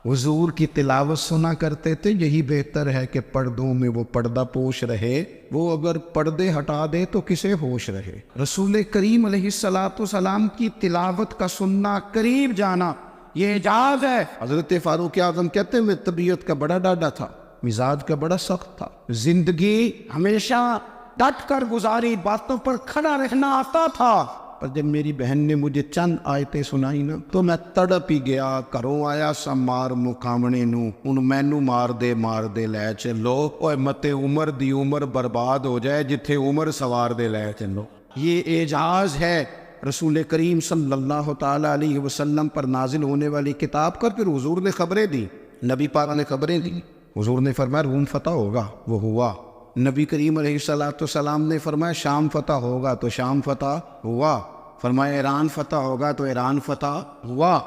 حضور کی تلاوت سنا کرتے تھے. یہی بہتر ہے کہ پردوں میں وہ پردہ پوش رہے, وہ اگر پردے ہٹا دے تو کسے ہوش رہے. رسول کریم علیہ السلام کی تلاوت کا سننا, قریب جانا یہ اعجاز ہے. حضرت فاروق اعظم کہتے ہیں میں طبیعت کا بڑا ڈاڈا تھا, مزاج کا بڑا سخت تھا, زندگی ہمیشہ ڈٹ کر گزاری, باتوں پر کھڑا رہنا آتا تھا, پر جب میری بہن نے مجھے چند آیتیں سنائی نا تو میں تڑپ ہی گیا. کروں آیا سا مار مقامنے نو ان مینو مار دے لے چلو, اوے متے عمر دی عمر برباد ہو جائے جتھے عمر سوار دے لے چلو. یہ اعجاز ہے رسول کریم صلی اللہ تعالیٰ علیہ وسلم پر نازل ہونے والی کتاب کا. پھر حضور نے خبریں دی, نبی پاک نے خبریں دی. حضور نے فرمایا روم فتح ہوگا, وہ ہوا. نبی کریم علیہ السلام نے فرمایا شام فتح ہوگا تو شام فتح ہوا. فرمایا ایران فتح ہوگا تو ایران فتح ہوا.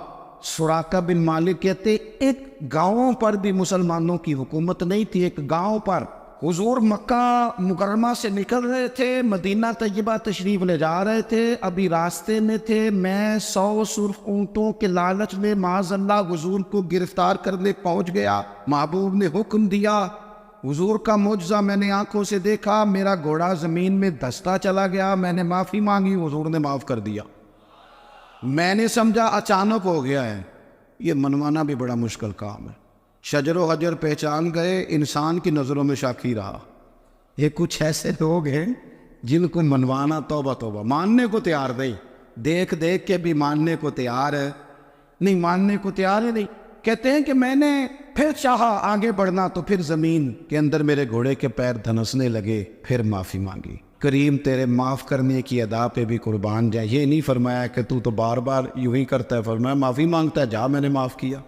سراقہ بن مالک کہتے ایک گاؤں پر بھی مسلمانوں کی حکومت نہیں تھی. ایک گاؤں پر حضور مکہ مکرمہ سے نکل رہے تھے, مدینہ طیبہ تشریف لے جا رہے تھے, ابھی راستے میں تھے. میں 100 سرخ اونٹوں کے لالچ میں معاذ اللہ حضور کو گرفتار کرنے پہنچ گیا. محبوب نے حکم دیا, حضور کا معجزہ میں نے آنکھوں سے دیکھا, میرا گھوڑا زمین میں دھستا چلا گیا. میں نے معافی مانگی, حضور نے معاف کر دیا. میں نے سمجھا اچانک ہو گیا ہے. یہ منوانا بھی بڑا مشکل کام ہے. شجر و حجر پہچان گئے, انسان کی نظروں میں شاکی رہا. یہ کچھ ایسے لوگ ہیں جن کو منوانا توبہ توبہ, ماننے کو تیار نہیں, دیکھ دیکھ کے بھی ماننے کو تیار ہے نہیں, ماننے کو تیار ہے نہیں. کہتے ہیں کہ میں نے پھر چاہا آگے بڑھنا تو پھر زمین کے اندر میرے گھوڑے کے پیر دھنسنے لگے, پھر معافی مانگی. کریم تیرے معاف کرنے کی ادا پہ بھی قربان جائے. یہ نہیں فرمایا کہ تو بار بار یوں ہی کرتا ہے, فرمایا معافی مانگتا ہے جا, میں نے معاف کیا.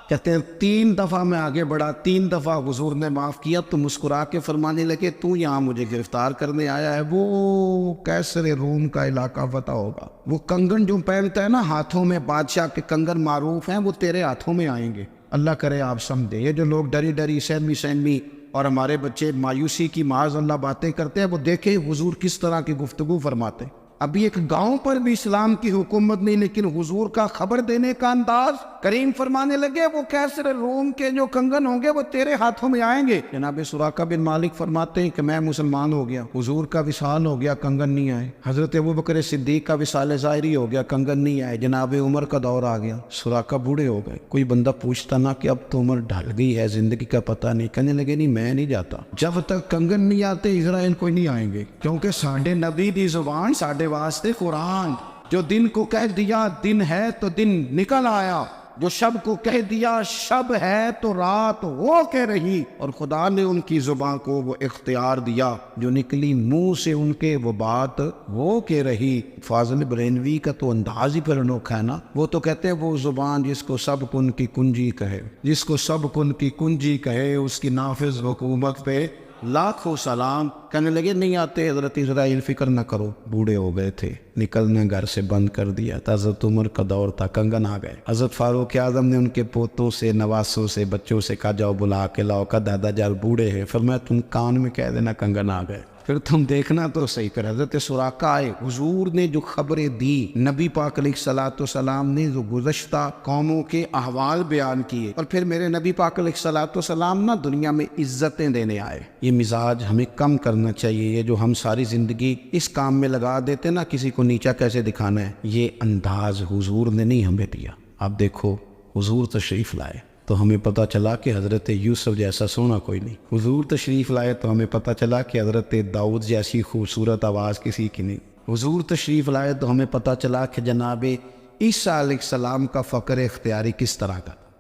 کہتے ہیں 3 دفعہ میں آگے بڑھا, 3 دفعہ حضور نے معاف کیا تو مسکرا کے فرمانے لگے تو یہاں مجھے گرفتار کرنے آیا ہے, وہ کیسر روم کا علاقہ فتح ہوگا. وہ کنگن جو پہنتا ہے نا ہاتھوں میں, بادشاہ کے کنگن معروف ہیں, وہ تیرے ہاتھوں میں آئیں گے. اللہ کرے آپ سمجھیں. یہ جو لوگ ڈری ڈری سہمی اور ہمارے بچے مایوسی کی معاذ اللہ باتیں کرتے ہیں, وہ دیکھیں حضور کس طرح کی گفتگو فرماتے. ابھی ایک گاؤں پر بھی اسلام کی حکومت نہیں, لیکن حضور کا خبر دینے کا انداز. کریم فرمانے لگے وہ کیسر روم کے جو کنگن ہوں گے وہ تیرے ہاتھوں میں آئیں گے. جناب سراقہ بن مالک فرماتے ہیں کہ میں مسلمان ہو گیا, حضور کا وصال ہو گیا, کنگن نہیں آئے. حضرت ابوبکر صدیق کا وصال ظاہری ہو گیا, کنگن نہیں آئے. جناب عمر کا دور آ گیا, سراقہ بوڑھے ہو گئے. کوئی بندہ پوچھتا نا کہ اب تو عمر ڈھل گئی ہے, زندگی کا پتہ نہیں, کہنے لگے نہیں میں نہیں جاتا جب تک کنگن نہیں آتے اسرائیل کوئی نہیں آئیں گے, کیونکہ ساڈے نبی دی زبان ساڈے واسطے قرآن. جو دن کو کہہ دیا دن ہے تو دن نکل آیا. جو شب کو کہہ دیا شب ہے تو رات ہو کے رہی، اور خدا نے ان کی زبان کو وہ اختیار دیا، جو نکلی منہ سے ان کے وہ بات ہو کے رہی۔ فاضل برینوی کا تو انداز ہی پر انوکھا ہے نا، وہ تو کہتے ہیں وہ زبان جس کو سب کن کی کنجی کہے، جس کو سب کن کی کنجی کہے، اس کی نافذ حکومت پہ لاکھوں سلام۔ کہنے لگے نہیں آتے حضرت اسرائیل، فکر نہ کرو، بوڑھے ہو گئے تھے، نکلنا گھر سے بند کر دیا تھا، حضرت عمر کا دور تھا، کنگن آ گئے۔ حضرت فاروق اعظم نے ان کے پوتوں سے، نواسوں سے، بچوں سے کہا جاؤ بلا کے لاؤ، کہا دادا جان بوڑھے ہیں، فرمایا تم کان میں کہہ دینا کنگن آ گئے، پھر تم دیکھنا تو صحیح۔ پھر حضرت سراقہ آئے، حضور نے جو خبریں دی، نبی پاک علیہ الصلوۃ والسلام نے جو گزشتہ قوموں کے احوال بیان کیے، اور پھر میرے نبی پاک علیہ الصلوۃ والسلام نا دنیا میں عزتیں دینے آئے۔ یہ مزاج ہمیں کم کرنا چاہیے، یہ جو ہم ساری زندگی اس کام میں لگا دیتے نا، کسی کو نیچا کیسے دکھانا ہے، یہ انداز حضور نے نہیں ہمیں دیا۔ آپ دیکھو حضور تشریف لائے تو ہمیں پتہ چلا کہ حضرت یوسف جیسا سونا کوئی نہیں، حضور تشریف لائے تو ہمیں پتہ چلا کہ حضرت داؤد جیسی خوبصورت آواز کسی کی نہیں، حضور تشریف لائے تو ہمیں پتہ چلا کہ جناب عیسیٰ علیہ السلام کا فقر اختیاری کس طرح کا تھا،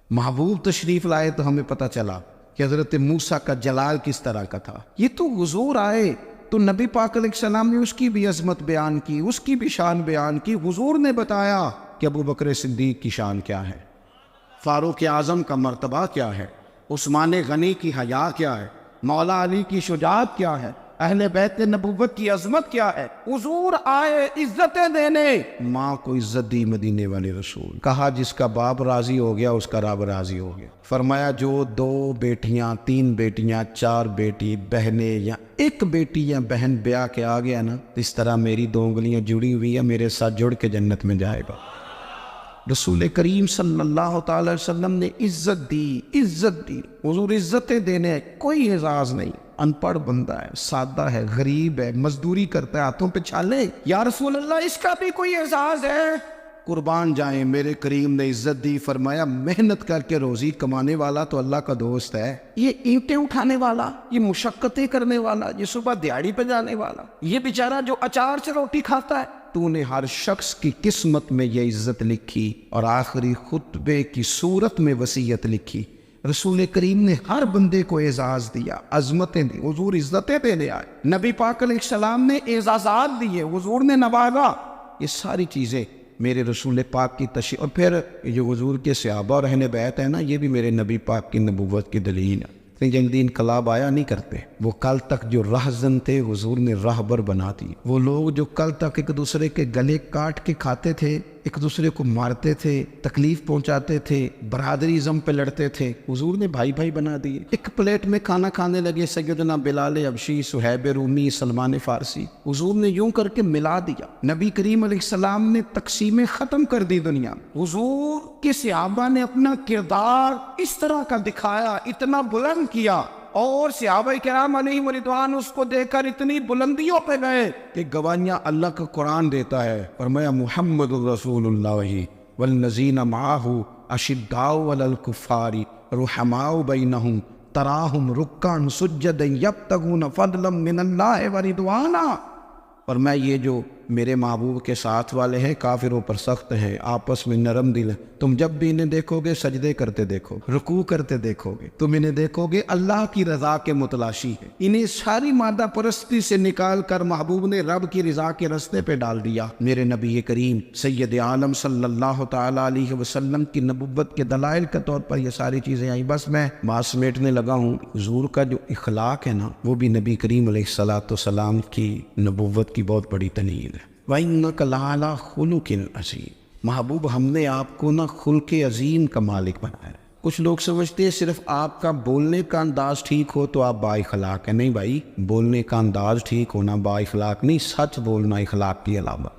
محبوب تشریف لائے تو ہمیں پتہ چلا کہ حضرت موسیٰ کا جلال کس طرح کا تھا۔ یہ تو حضور آئے تو نبی پاک علیہ السلام نے اس کی بھی عظمت بیان کی، اس کی بھی شان بیان کی۔ حضور نے بتایا کہ ابو بکر صدیق کی شان کیا ہے، فاروق اعظم کا مرتبہ کیا ہے، عثمان غنی کی حیا کیا ہے، مولا علی کی شجاعت کیا ہے، اہل بیت نبوت کی عظمت کیا ہے۔ حضور آئے عزتیں دینے، ماں کو عزت دی مدینے والے رسول، کہا جس کا باپ راضی ہو گیا اس کا رب راضی ہو گیا۔ فرمایا جو 2 بیٹیاں، 3 بیٹیاں، 4 بیٹی بہنیں یا 1 بیٹی یا بہن بیاہ کے آ گیا نا، اس طرح میری 2 انگلیاں جڑی ہوئی ہیں، میرے ساتھ جڑ کے جنت میں جائے گا۔ رسول کریم صلی اللہ تعالی وسلم نے عزت دی۔ حضور عزتیں دینے، کوئی اعزاز نہیں، ان پڑھ بندہ ہے، سادہ ہے، غریب ہے، مزدوری کرتا ہے، ہاتھوں پہ چھالے، یا رسول اللہ اس کا بھی کوئی اعزاز ہے؟ قربان جائیں، میرے کریم نے عزت دی، فرمایا محنت کر کے روزی کمانے والا تو اللہ کا دوست ہے، یہ اینٹیں اٹھانے والا، یہ مشقتیں کرنے والا، یہ صبح دیہڑی پہ جانے والا، یہ بیچارہ جو اچار سے روٹی کھاتا ہے، تو نے ہر شخص کی قسمت میں یہ عزت لکھی، اور آخری خطبے کی صورت میں وصیت لکھی۔ رسول کریم نے ہر بندے کو اعزاز دیا، عظمتیں دی، حضور عزتیں دینے آئے، نبی پاک علیہ السلام نے اعزازات دیے، حضور نے نوازا۔ یہ ساری چیزیں میرے رسول پاک کی تشریح، اور پھر یہ حضور کے صحابہ اور اہل بیت ہے نا، یہ بھی میرے نبی پاک کی نبوت کی دلیل ہے۔ اتنی جلدی انقلاب آیا نہیں کرتے، وہ کل تک جو رہزن تھے حضور نے راہبر بنا دی، وہ لوگ جو کل تک ایک دوسرے کے گلے کاٹ کے کھاتے تھے، ایک دوسرے کو مارتے تھے، تکلیف پہنچاتے تھے، برادریزم پہ لڑتے تھے، حضور نے بھائی بھائی بنا دیے۔ ایک پلیٹ میں کھانا کھانے لگے، سیدنا بلال حبشی، صہیب رومی، سلمان فارسی، حضور نے یوں کر کے ملا دیا۔ نبی کریم علیہ السلام نے تقسیمیں ختم کر دی دنیا میں۔ حضور کے صحابہ نے اپنا کردار اس طرح کا دکھایا، اتنا بلند کیا، اور صحابہ کرام علیہم رضوان اس کو دیکھ کر اتنی بلندیوں پہ گئے کہ گواہیاں اللہ کا قرآن دیتا ہے۔ فرمایا محمد الرسول اللہ والذین معہ اشداء علی الکفار رحماء بینہم تراہم رکعا سجدا یبتغون فضلا من اللہ ورضوانا۔ اور میں یہ جو میرے محبوب کے ساتھ والے ہیں کافروں پر سخت ہیں، آپس میں نرم دل ہیں، تم جب بھی انہیں دیکھو گے سجدے کرتے دیکھو، رکوع کرتے دیکھو گے، تم انہیں دیکھو گے اللہ کی رضا کے متلاشی ہے۔ انہیں ساری مادہ پرستی سے نکال کر محبوب نے رب کی رضا کے رستے پہ ڈال دیا۔ میرے نبی کریم سید عالم صلی اللہ تعالی علیہ وسلم کی نبوت کے دلائل کے طور پر یہ ساری چیزیں آئیں۔ بس میں بات سمیٹنے لگا ہوں، حضور کا جو اخلاق ہے نا، وہ بھی نبی کریم علیہ الصلوۃ والسلام کی نبوت کی بہت بڑی دلیل ہے۔ وَإِنَّكَ لَعَلَىٰ خُلُقٍ عَظِيمٍ، محبوب ہم نے آپ کو نا خلق عظیم کا مالک بنایا ہے۔ کچھ لوگ سمجھتے ہیں صرف آپ کا بولنے کا انداز ٹھیک ہو تو آپ با اخلاق ہیں۔ نہیں بھائی، بولنے کا انداز ٹھیک ہونا با اخلاق نہیں، سچ بولنا اخلاق کے علاوہ۔